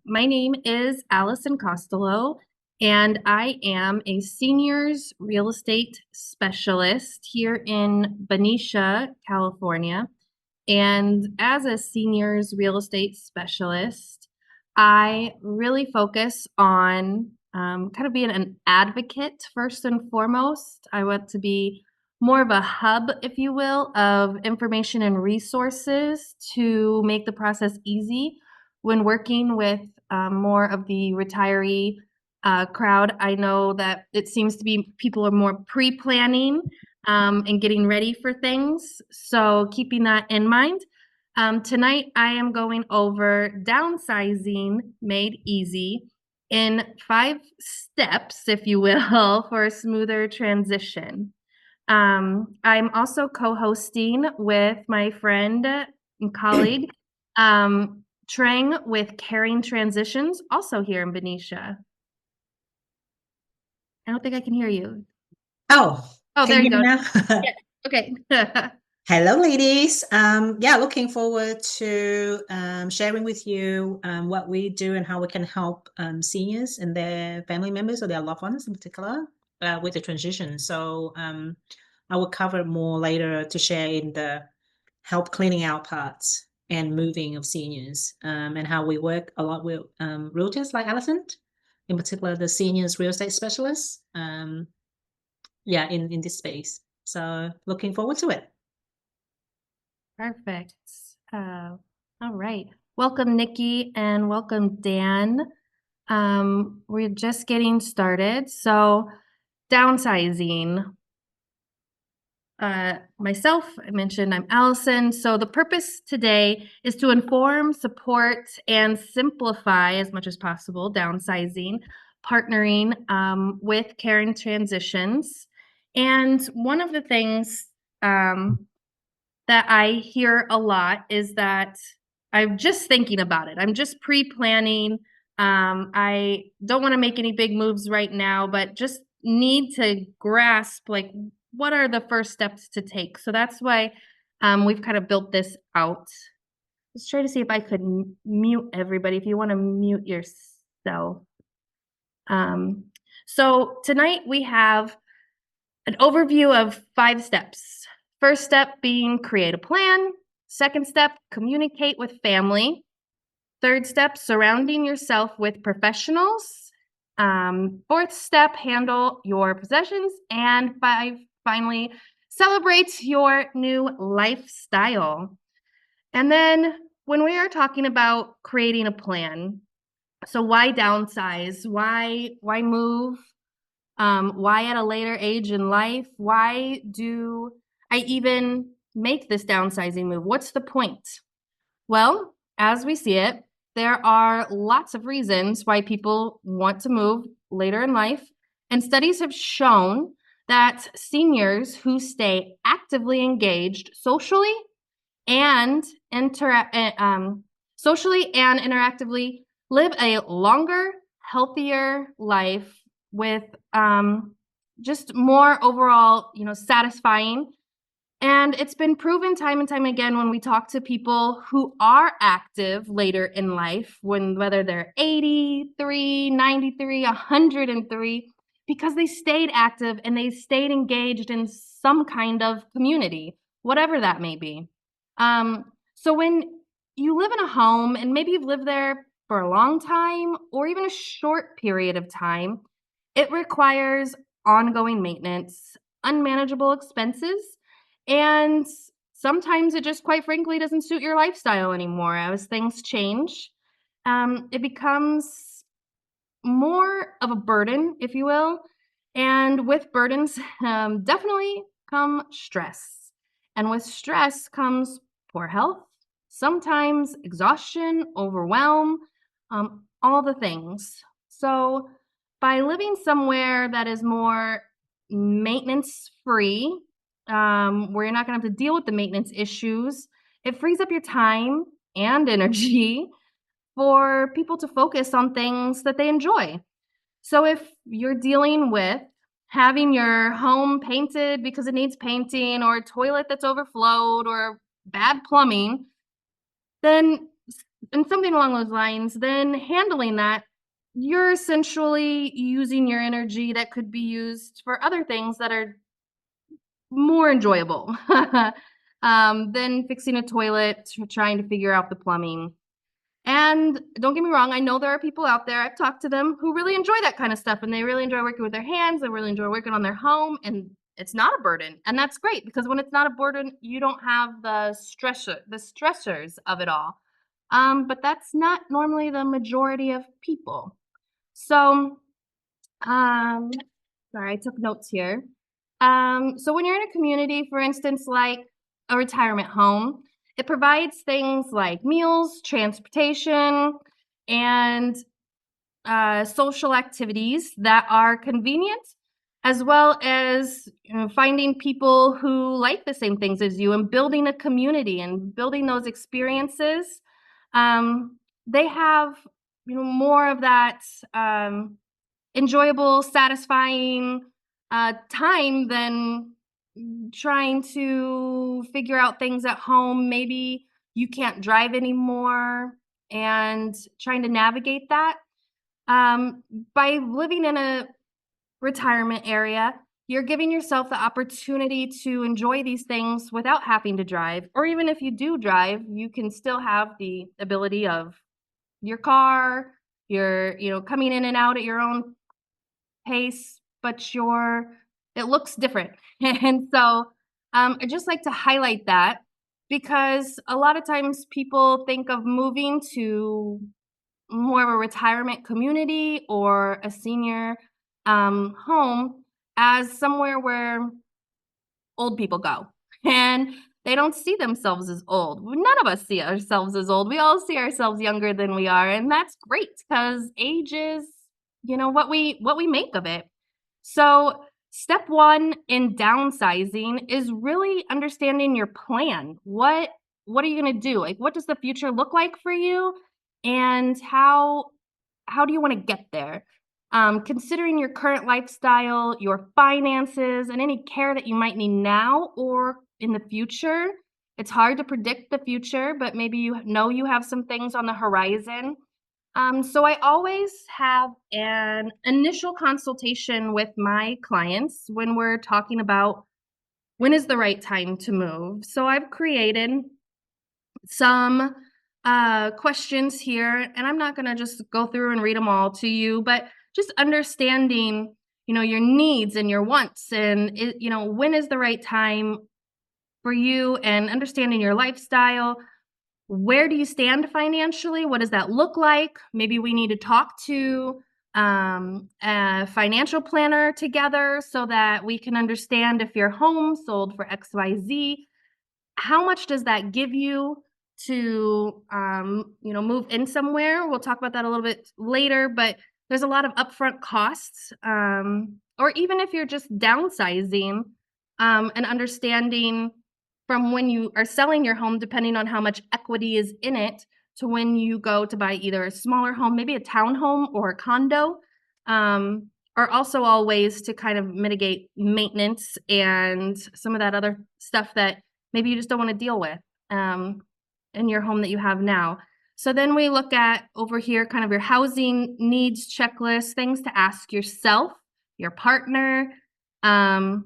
My name is Allison Costelow, and I am a seniors real estate specialist here in Benicia, California. And as a seniors real estate specialist, I really focus on kind of being an advocate first and foremost. I want to be more of a hub, if you will, of information and resources to make the process easy when working with more of the retiree crowd. I know that it seems to be people are more pre-planning and getting ready for things. So keeping that in mind. Tonight I am going over downsizing made easy in 5 steps, if you will, for a smoother transition. I'm also co-hosting with my friend and colleague, Trang with Caring Transitions, also here in Benicia. I don't think I can hear you. Oh, Oh, can there you you hear go. me now? Yeah. Okay. Hello, ladies. Yeah, looking forward to sharing with you what we do and how we can help seniors and their family members or their loved ones in particular with the transition. So I will cover more later to share in the help cleaning out parts and moving of seniors and how we work a lot with realtors like Allison, in particular the seniors real estate specialists. Yeah, in this space. So looking forward to it. Perfect. All right. Welcome, Nikki, and welcome, Dan. We're just getting started. So, downsizing. Myself, I mentioned I'm Allison. So, the purpose today is to inform, support, and simplify as much as possible downsizing, partnering with Caring Transitions. And one of the things that I hear a lot is that I'm just thinking about it. I'm just pre-planning. I don't want to make any big moves right now, but just need to grasp like what are the first steps to take. So that's why we've kind of built this out. Let's try to see if I could mute everybody. If you want to mute yourself. Um, so tonight we have an overview of 5 steps. First step being create a plan. Second step, communicate with family. Third step, surrounding yourself with professionals. Fourth step, handle your possessions. And finally, celebrate your new lifestyle. And then when we are talking about creating a plan, so why downsize? Why move? Why at a later age in life? Why do I even make this downsizing move? What's the point? Well, as we see it, there are lots of reasons why people want to move later in life. And studies have shown that seniors who stay actively engaged and socially and interactively live a longer, healthier life with just more overall, satisfying. And it's been proven time and time again when we talk to people who are active later in life, whether they're 83, 93, 103, because they stayed active and they stayed engaged in some kind of community, whatever that may be. So when you live in a home and maybe you've lived there for a long time or even a short period of time, it requires ongoing maintenance, unmanageable expenses, and sometimes it just quite frankly doesn't suit your lifestyle anymore as things change. It becomes more of a burden, if you will. And with burdens, definitely come stress. And with stress comes poor health, sometimes exhaustion, overwhelm, all the things. So, by living somewhere that is more maintenance free, where you're not going to have to deal with the maintenance issues, it frees up your time and energy for people to focus on things that they enjoy. So if you're dealing with having your home painted because it needs painting, or a toilet that's overflowed, or bad plumbing, then and something along those lines, then handling that, you're essentially using your energy that could be used for other things that are more enjoyable than fixing a toilet, trying to figure out the plumbing. And don't get me wrong, I know there are people out there, I've talked to them, who really enjoy that kind of stuff and they really enjoy working with their hands, they really enjoy working on their home, and it's not a burden. And that's great because when it's not a burden, you don't have the stressors of it all. But that's not normally the majority of people. So, um, sorry, I took notes here. So when you're in a community, for instance, like a retirement home, it provides things like meals, transportation, and social activities that are convenient, as well as finding people who like the same things as you and building a community and building those experiences. They have more of that enjoyable, satisfying time than trying to figure out things at home. Maybe you can't drive anymore and trying to navigate that. Um, by living in a retirement area, you're giving yourself the opportunity to enjoy these things without having to drive. Or even if you do drive, you can still have the ability of your car, you're, coming in and out at your own pace, but it looks different. And so I just like to highlight that because a lot of times people think of moving to more of a retirement community or a senior home as somewhere where old people go. And they don't see themselves as old. None of us see ourselves as old. We all see ourselves younger than we are, and that's great because age is, what we make of it. So, step 1 in downsizing is really understanding your plan. What are you going to do? Like what does the future look like for you and how do you want to get there? Considering your current lifestyle, your finances, and any care that you might need now or in the future. It's hard to predict the future, but maybe you know you have some things on the horizon. So I always have an initial consultation with my clients when we're talking about when is the right time to move. So I've created some questions here, and I'm not going to just go through and read them all to you, but just understanding, your needs and your wants, and when is the right time for you, and understanding your lifestyle. Where do you stand financially? What does that look like? Maybe we need to talk to a financial planner together so that we can understand if your home sold for XYZ, how much does that give you to move in somewhere. We'll talk about that a little bit later, but there's a lot of upfront costs, or even if you're just downsizing, and understanding from when you are selling your home, depending on how much equity is in it, to when you go to buy either a smaller home, maybe a townhome or a condo, are also all ways to kind of mitigate maintenance and some of that other stuff that maybe you just don't want to deal with in your home that you have now. So then we look at over here kind of your housing needs checklist, things to ask yourself, your partner, and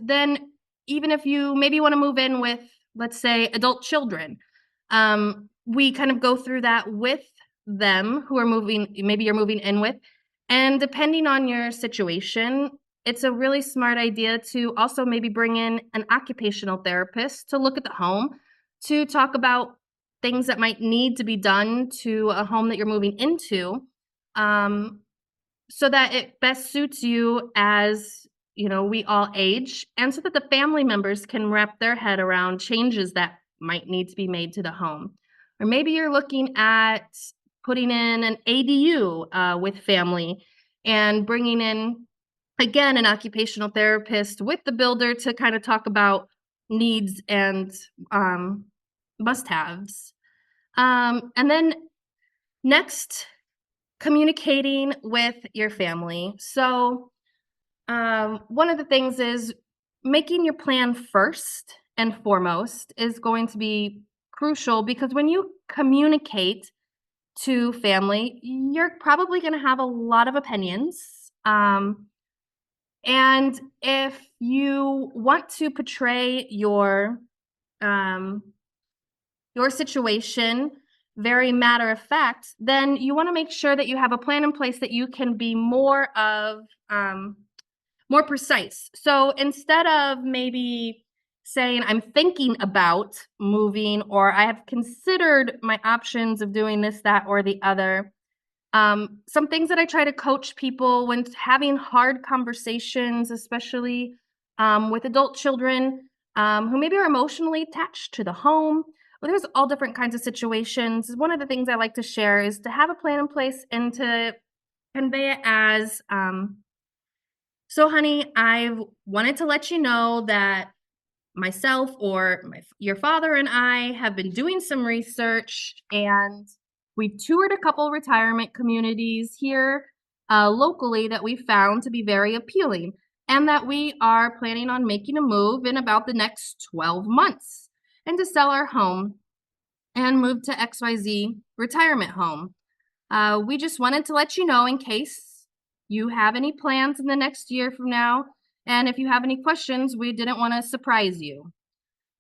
then even if you maybe want to move in with, let's say, adult children, we kind of go through that with them who are moving, maybe you're moving in with. And depending on your situation, it's a really smart idea to also maybe bring in an occupational therapist to look at the home, to talk about things that might need to be done to a home that you're moving into, so that it best suits you as we all age, and so that the family members can wrap their head around changes that might need to be made to the home. Or maybe you're looking at putting in an ADU with family and bringing in, again, an occupational therapist with the builder to kind of talk about needs and must-haves. And then next, communicating with your family. So one of the things is making your plan first and foremost is going to be crucial because when you communicate to family, you're probably going to have a lot of opinions. And if you want to portray um, your situation very matter of fact, then you want to make sure that you have a plan in place that you can be more precise. So instead of maybe saying I'm thinking about moving or I have considered my options of doing this, that, or the other, some things that I try to coach people when having hard conversations, especially with adult children who maybe are emotionally attached to the home. Well, there's all different kinds of situations. One of the things I like to share is to have a plan in place and to convey it as so, honey, I wanted to let you know that myself or your father and I have been doing some research and we toured a couple retirement communities here locally that we found to be very appealing and that we are planning on making a move in about the next 12 months and to sell our home and move to XYZ retirement home. We just wanted to let you know in case you have any plans in the next year from now. And if you have any questions, we didn't want to surprise you.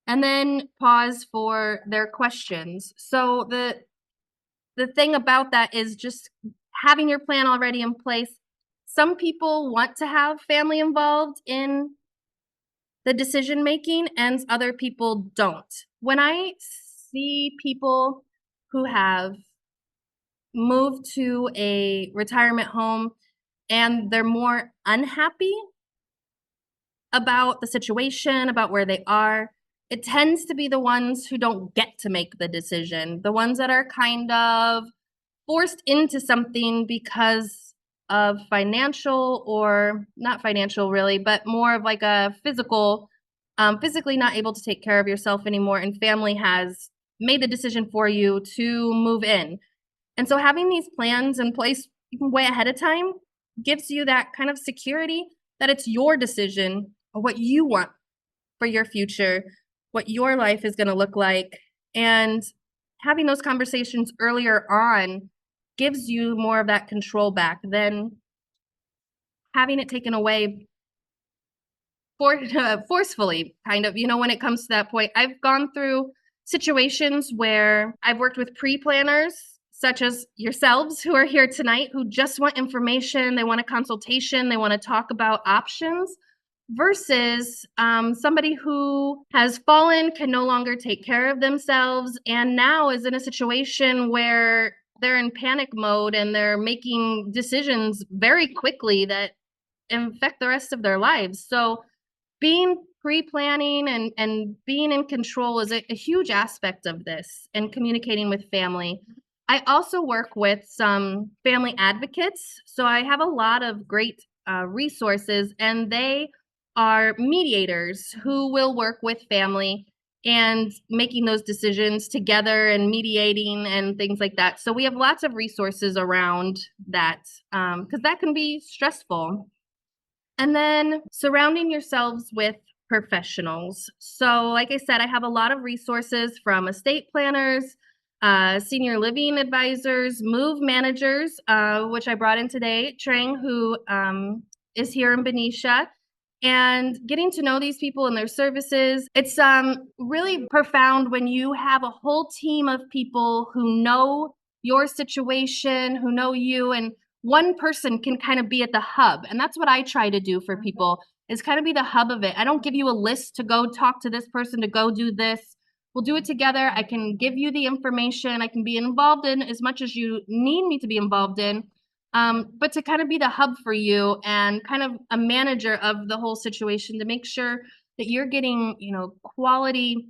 And then pause for their questions. So the thing about that is just having your plan already in place. Some people want to have family involved in the decision making and other people don't. When I see people who have moved to a retirement home and they're more unhappy about the situation, about where they are, it tends to be the ones who don't get to make the decision, the ones that are kind of forced into something because of financial or not financial really, but more of like a physically not able to take care of yourself anymore and family has made the decision for you to move in. And so having these plans in place way ahead of time gives you that kind of security that it's your decision or what you want for your future, what your life is going to look like. And having those conversations earlier on gives you more of that control back than having it taken away forcefully, kind of, when it comes to that point. I've gone through situations where I've worked with pre-planners such as yourselves who are here tonight who just want information, they want a consultation, they want to talk about options versus somebody who has fallen, can no longer take care of themselves, and now is in a situation where they're in panic mode and they're making decisions very quickly that affect the rest of their lives. So being pre-planning and being in control is a huge aspect of this and communicating with family. I also work with some family advocates. So I have a lot of great resources and they are mediators who will work with family and making those decisions together and mediating and things like that. So we have lots of resources around that because that can be stressful. And then surrounding yourselves with professionals. So, like I said, I have a lot of resources from estate planners, senior living advisors, move managers, which I brought in today, Trang, who is here in Benicia, and getting to know these people and their services. It's really profound when you have a whole team of people who know your situation, who know you, and one person can kind of be at the hub. And that's what I try to do for people is kind of be the hub of it. I don't give you a list to go talk to this person to go do this. We'll do it together. I can give you the information. I can be involved in as much as you need me to be involved in. But to kind of be the hub for you and kind of a manager of the whole situation to make sure that you're getting, quality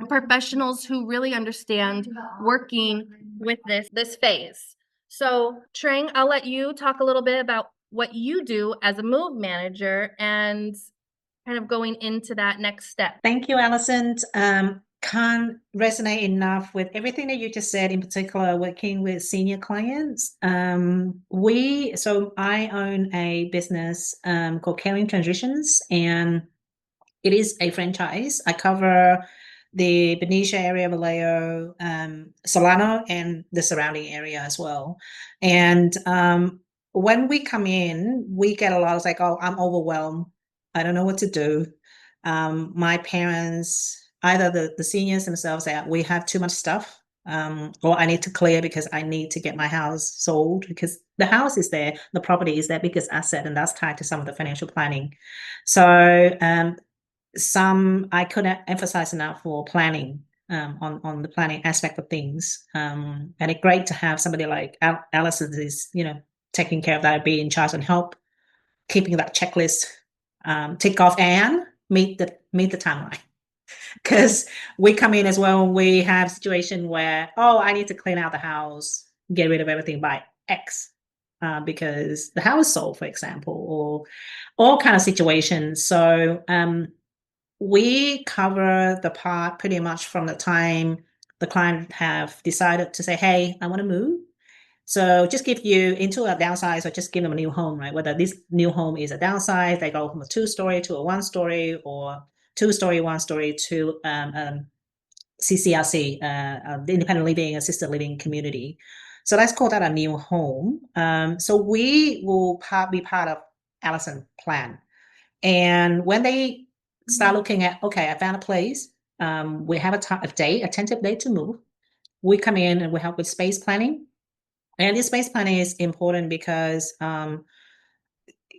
professionals who really understand working with this phase. So, Trang, I'll let you talk a little bit about what you do as a move manager and kind of going into that next step. Thank you, Allison. Can't resonate enough with everything that you just said, in particular working with senior clients. So I own a business called Caring Transitions, and it is a franchise. I cover the Benicia area, Vallejo, Solano, and the surrounding area as well. And when we come in, we get a lot of like, oh, I'm overwhelmed. I don't know what to do. My parents, either the seniors themselves, say we have too much stuff, or I need to clear because I need to get my house sold because the house is there, the property is their biggest asset, and that's tied to some of the financial planning. So some I couldn't emphasize enough for planning, on the planning aspect of things. And it's great to have somebody like Allison is, taking care of that, be in charge and help keeping that checklist, tick off and meet the timeline. Because we come in as well, we have a situation where, oh, I need to clean out the house, get rid of everything by X. Because the house sold, for example, or all kind of situations. So we cover the part pretty much from the time the client have decided to say, hey, I want to move. So just give you into a downsize or just give them a new home, right? Whether this new home is a downsize, they go from a 2-story to a 1-story or 2-story, 1-story to CCRC, the independent living, assisted living community. So let's call that a new home. So we will be part of Allison plan. And when they start looking at, okay, I found a place, we have a tentative date to move. We come in and we help with space planning. And this space planning is important because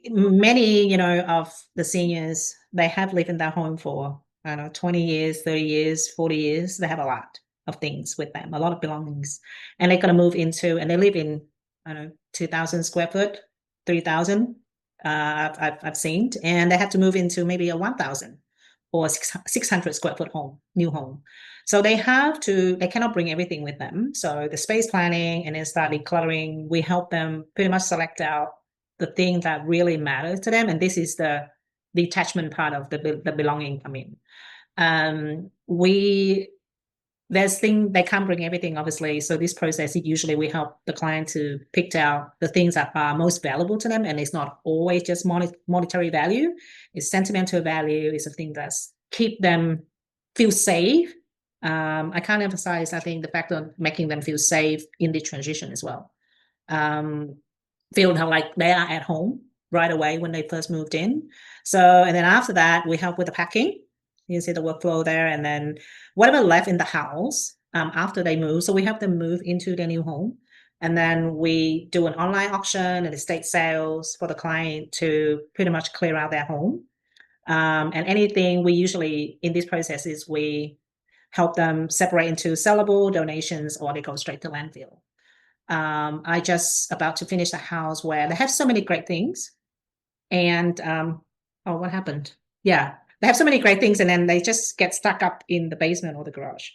many, of the seniors, they have lived in their home for, I don't know, 20 years, 30 years, 40 years. They have a lot of things with them, a lot of belongings. And they're going to move into, and they live in, I don't know, 2,000 square foot, 3,000, I've seen. And they have to move into maybe a 1,000 or 600 square foot home, new home. So they cannot bring everything with them. So the space planning and then start decluttering, we help them pretty much select out the thing that really matters to them. And this is the attachment part of the belonging come in. There's thing they can't bring everything, obviously. So this process, usually we help the client to pick out the things that are most valuable to them. And it's not always just monetary value. It's sentimental value. It's a thing that's keep them feel safe. I can't emphasize, I think, the fact of making them feel safe in the transition as well. Feel like they are at home right away when they first moved in. So, and then after that, we help with the packing. You see the workflow there, and then whatever left in the house after they move. So we help them move into their new home, and then we do an online auction and estate sales for the client to pretty much clear out their home. And anything we usually in this process is we help them separate into sellable donations or they go straight to landfill. I just about to finish a house where they have so many great things. And oh, what happened? Yeah, they have so many great things and then they just get stuck up in the basement or the garage.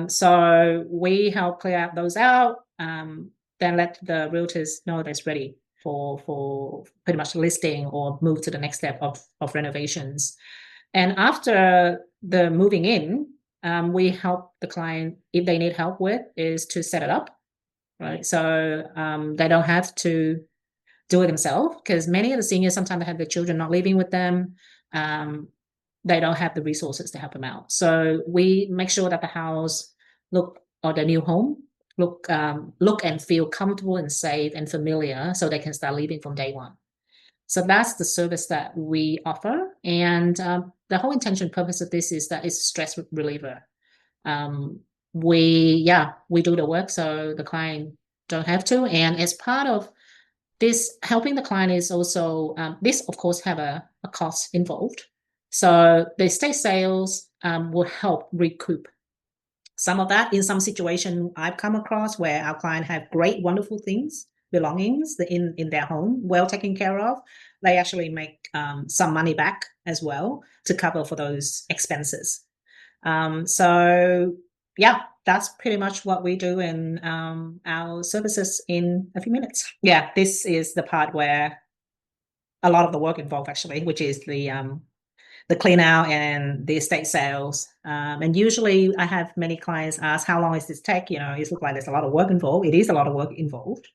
So we help clear out those out, then let the realtors know that's ready for pretty much listing or move to the next step of renovations. And after the moving in, we help the client, if they need help with, is to set it up. Right. So they don't have to do it themselves because many of the seniors sometimes have their children not living with them. They don't have the resources to help them out. So we make sure that the house or the new home look and feel comfortable and safe and familiar so they can start living from day one. So that's the service that we offer. And the whole intention purpose of this is that it's a stress reliever. We do the work so the client don't have to. And as part of this, helping the client is also, this of course have a cost involved. So the estate sales will help recoup some of that. In some situation I've come across where our client have great, wonderful things, belongings in their home, well taken care of. They actually make some money back as well to cover for those expenses. So yeah, that's pretty much what we do in our services in a few minutes. Yeah, this is the part where a lot of the work involved actually, which is the clean out and the estate sales. And usually I have many clients ask, how long does this take? It looks like there's a lot of work involved. It is a lot of work involved.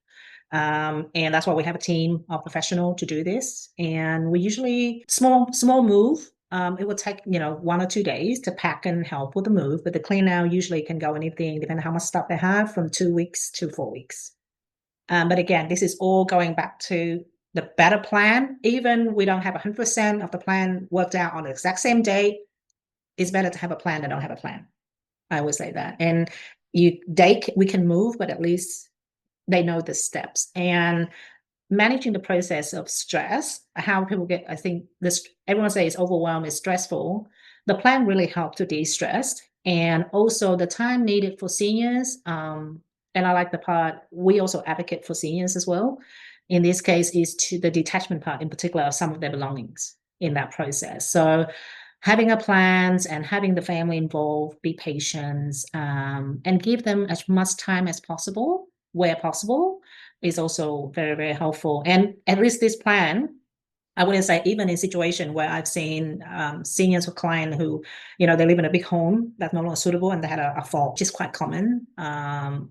And that's why we have a team of professionals to do this. And we usually small move. It will take, 1 or 2 days to pack and help with the move, but the clean out usually can go anything, depending on how much stuff they have, from 2 weeks to 4 weeks. But again, this is all going back to the better plan. Even we don't have 100% of the plan worked out on the exact same day, it's better to have a plan than don't have a plan. I would say that. And we can move, but at least they know the steps. And managing the process of stress, how people get, I think this, everyone says overwhelm is stressful. The plan really helped to de-stress, and also the time needed for seniors. And I like the part, we also advocate for seniors as well. In this case, is to the detachment part, in particular, of some of their belongings in that process. So having a plans and having the family involved, be patient, and give them as much time as possible, where possible, is also very, very helpful. And at least this plan, I wouldn't say, even in situation where I've seen seniors or client who, they live in a big home that's no longer suitable and they had a fall, which is quite common,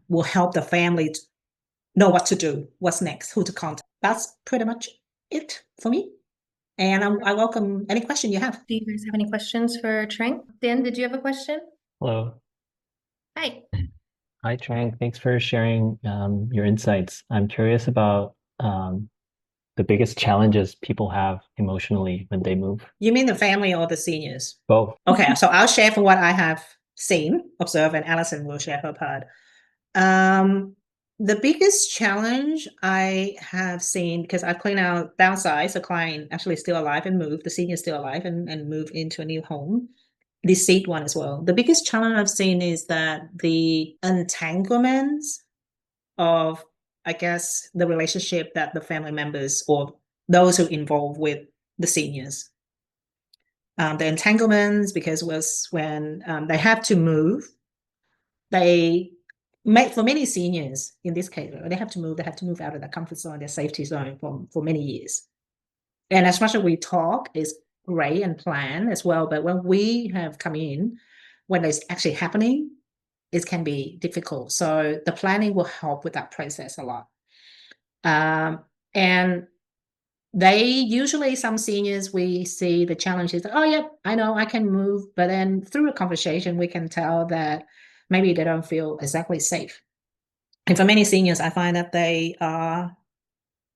will help the family to know what to do, what's next, who to contact. That's pretty much it for me. And I welcome any question you have. Do you guys have any questions for Trang? Dan, did you have a question? Hello. Hi. Hi, Trang. Thanks for sharing your insights. I'm curious about the biggest challenges people have emotionally when they move. You mean the family or the seniors? Both. Okay, so I'll share from what I have seen, observed, and Allison will share her part. The biggest challenge I have seen, because I've cleaned out, downsized, the client actually still alive and moved, the senior still alive and moved into a new home, the seat one as well. The biggest challenge I've seen is that the entanglements of, I guess, the relationship that the family members or those who involved with the seniors. The entanglements, because was when they have to move, they make, for many seniors in this case, they have to move out of their comfort zone, their safety zone for many years. And as much as we talk is great and plan as well, but when we have come in, when it's actually happening, it can be difficult. So the planning will help with that process a lot. And they usually, some seniors, we see the challenges, oh, yep, I know I can move. But then through a conversation, we can tell that maybe they don't feel exactly safe. And for many seniors, I find that they are,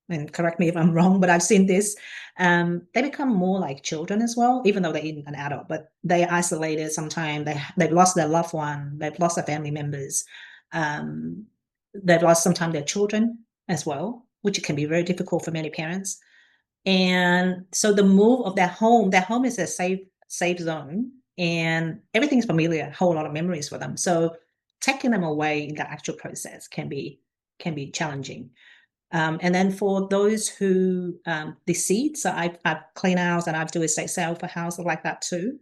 and correct me if I'm wrong, but I've seen this, they become more like children as well, even though they're an adult, but they're isolated sometimes. They've lost their loved one, they've lost their family members. They've lost sometimes their children as well, which can be very difficult for many parents. And so the move of their home is a safe zone, and everything's familiar, a whole lot of memories for them. So taking them away in the actual process can be challenging. And then for those who the seeds, so I've clean house and I've do estate sale for houses like that too.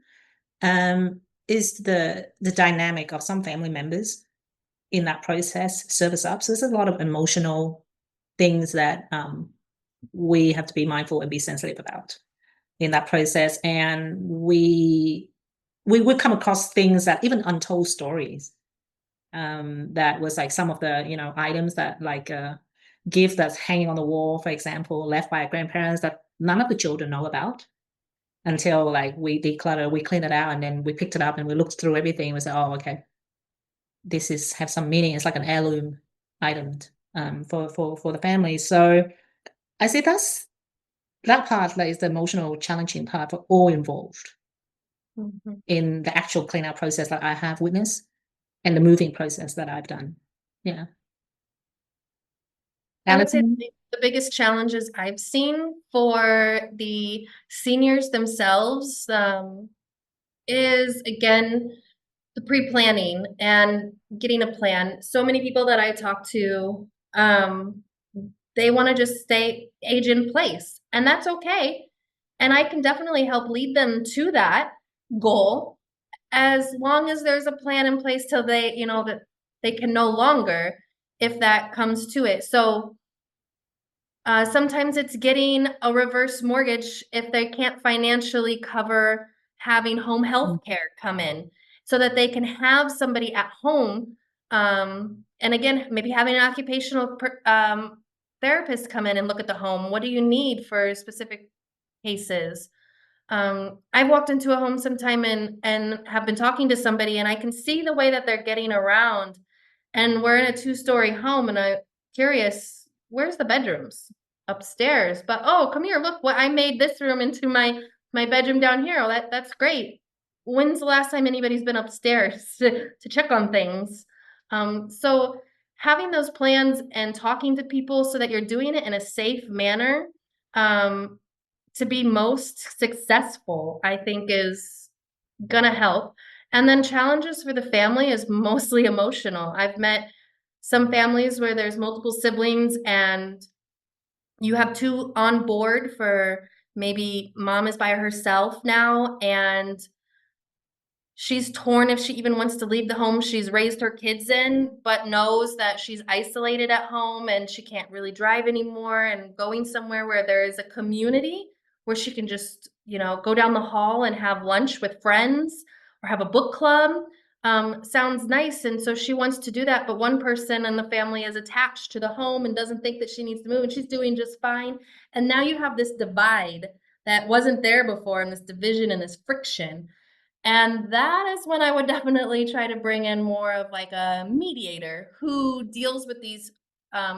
Is the dynamic of some family members in that process service up. So there's a lot of emotional things that we have to be mindful and be sensitive about in that process. And we would come across things that, even untold stories, that was like some of the items that, like a gift that's hanging on the wall, for example, left by grandparents, that none of the children know about until like we declutter, we clean it out, and then we picked it up and we looked through everything and we said, oh, okay, this is have some meaning. It's like an heirloom item for the family. So I say that part, like, is the emotional challenging part for all involved in the actual clean out process that I have witnessed and the moving process that I've done. Yeah. I would say Allison? the biggest challenges I've seen for the seniors themselves is, again, the pre-planning and getting a plan. So many people that I talk to, they want to just stay age in place, and that's okay. And I can definitely help lead them to that goal, as long as there's a plan in place till they, that they can no longer, if that comes to it. So sometimes it's getting a reverse mortgage if they can't financially cover having home health care come in, so that they can have somebody at home. And again, maybe having an occupational therapist come in and look at the home. What do you need for specific cases? I've walked into a home sometime and have been talking to somebody, and I can see the way that they're getting around. And we're in a 2-story home, and I'm curious, where's the bedrooms? Upstairs. But oh, come here, look what I made this room into my bedroom down here. Oh, that's great. When's the last time anybody's been upstairs to check on things? So having those plans and talking to people so that you're doing it in a safe manner, to be most successful, I think is gonna help. And then challenges for the family is mostly emotional. I've met some families where there's multiple siblings and you have 2 on board for maybe mom is by herself now and she's torn if she even wants to leave the home she's raised her kids in, but knows that she's isolated at home and she can't really drive anymore, and going somewhere where there is a community where she can just, go down the hall and have lunch with friends or have a book club, sounds nice. And so she wants to do that, but one person in the family is attached to the home and doesn't think that she needs to move, and she's doing just fine. And now you have this divide that wasn't there before, and this division and this friction. And that is when I would definitely try to bring in more of like a mediator who deals with these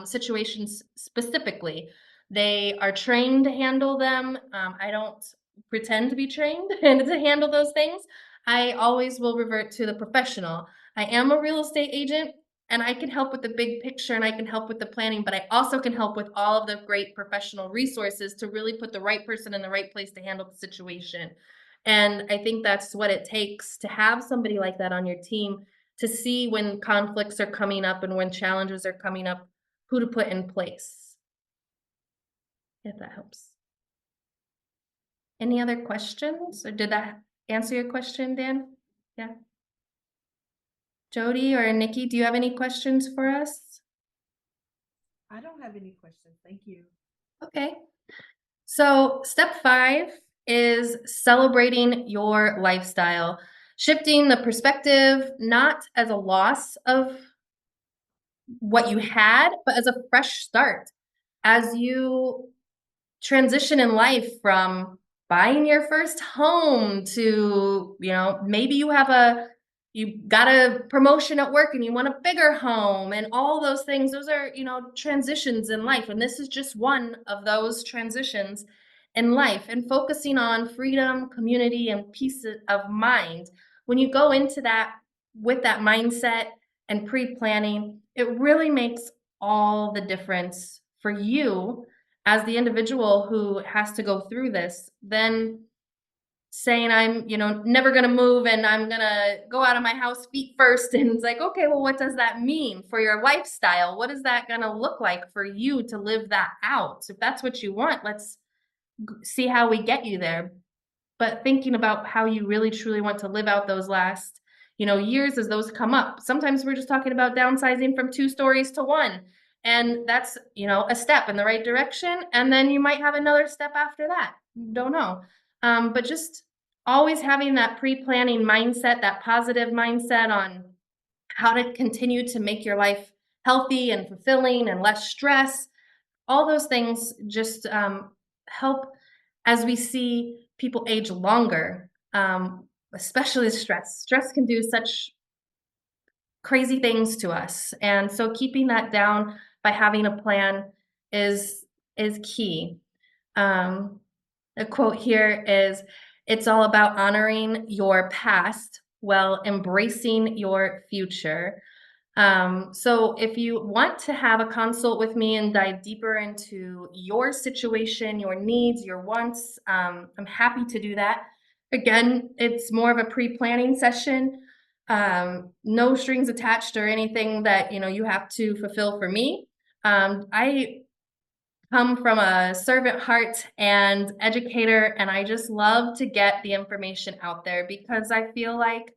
situations specifically. They are trained to handle them. I don't pretend to be trained and to handle those things. I always will revert to the professional. I am a real estate agent and I can help with the big picture and I can help with the planning, but I also can help with all of the great professional resources to really put the right person in the right place to handle the situation. And I think that's what it takes to have somebody like that on your team, to see when conflicts are coming up and when challenges are coming up, who to put in place. If that helps. Any other questions? Or did that answer your question, Dan? Yeah. Jody or Nikki, do you have any questions for us? I don't have any questions. Thank you. Okay. So step 5 is celebrating your lifestyle, shifting the perspective, not as a loss of what you had, but as a fresh start. As you transition in life from buying your first home to, maybe you got a promotion at work and you want a bigger home and all those things. Those are, transitions in life. And this is just one of those transitions in life, and focusing on freedom, community, and peace of mind. When you go into that with that mindset and pre-planning, it really makes all the difference for you as the individual who has to go through this. Then saying I'm, never going to move and I'm going to go out of my house feet first. And it's like, okay, well, what does that mean for your lifestyle? What is that going to look like for you to live that out? If that's what you want, let's see how we get you there. But thinking about how you really truly want to live out those last, years as those come up. Sometimes we're just talking about downsizing from 2 stories to 1. And that's, a step in the right direction. And then you might have another step after that. Don't know. But just always having that pre-planning mindset, that positive mindset on how to continue to make your life healthy and fulfilling and less stress. All those things just help as we see people age longer, especially stress. Stress can do such crazy things to us. And so keeping that down by having a plan is key. A quote here is, "It's all about honoring your past while embracing your future." So if you want to have a consult with me and dive deeper into your situation, your needs, your wants, I'm happy to do that. Again, it's more of a pre-planning session. No strings attached or anything that you have to fulfill for me. I come from a servant heart and educator, and I just love to get the information out there because I feel like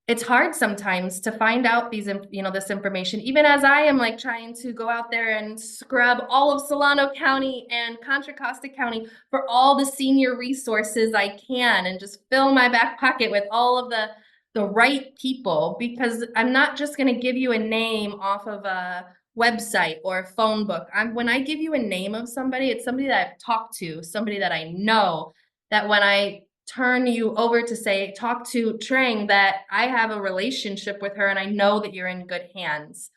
it's hard sometimes to find out this information, even as I am like trying to go out there and scrub all of Solano County and Contra Costa County for all the senior resources I can and just fill my back pocket with all of the right people, because I'm not just going to give you a name off of a website or a phone book. When I give you a name of somebody, it's somebody that I've talked to, somebody that I know, that when I turn you over to say, talk to Trang, that I have a relationship with her and I know that you're in good hands.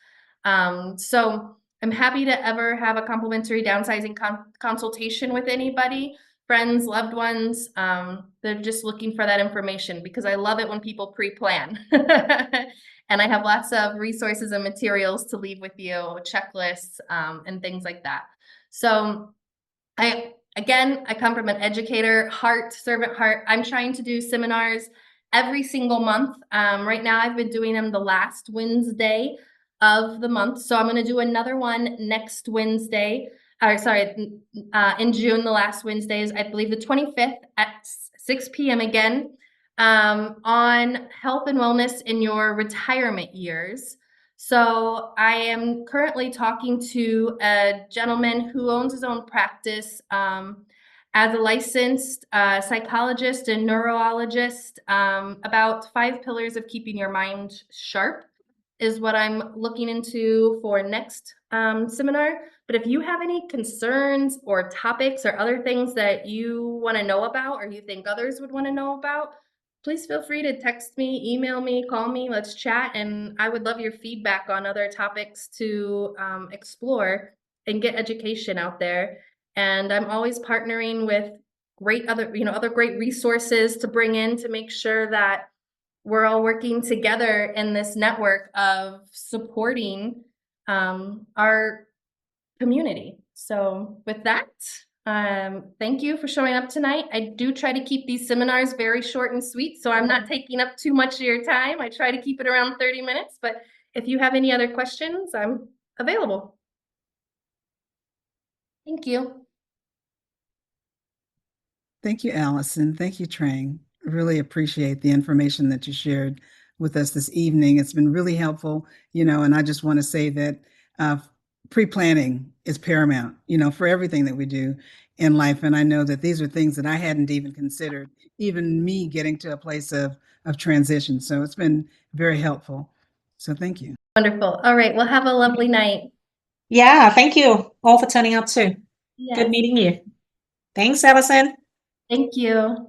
So I'm happy to ever have a complimentary downsizing consultation with anybody, friends, loved ones. They're just looking for that information because I love it when people pre-plan. And I have lots of resources and materials to leave with you, checklists, and things like that. So I come from an educator heart, servant heart. I'm trying to do seminars every single month. Right now I've been doing them the last Wednesday of the month. So I'm going to do another one next Wednesday, in June, the last Wednesday is, I believe, the 25th at 6 p.m. again, on health and wellness in your retirement years. So I am currently talking to a gentleman who owns his own practice as a licensed psychologist and neurologist. About 5 pillars of keeping your mind sharp is what I'm looking into for next seminar. But if you have any concerns or topics or other things that you want to know about or you think others would want to know about, please feel free to text me, email me, call me, let's chat. And I would love your feedback on other topics to explore and get education out there. And I'm always partnering with other great resources to bring in to make sure that we're all working together in this network of supporting our community. So with that, thank you for showing up tonight. I do try to keep these seminars very short and sweet, so I'm not taking up too much of your time. I try to keep it around 30 minutes, but if you have any other questions, I'm available. Thank you. Thank you, Allison. Thank you, Trang. Really appreciate the information that you shared with us this evening. It's been really helpful, and I just want to say that pre-planning is paramount, for everything that we do in life. And I know that these are things that I hadn't even considered, even me getting to a place of transition. So it's been very helpful. So thank you. Wonderful. All right. Well, have a lovely night. Yeah, thank you all for turning up too. Yes. Good meeting you. Thanks, Allison. Thank you.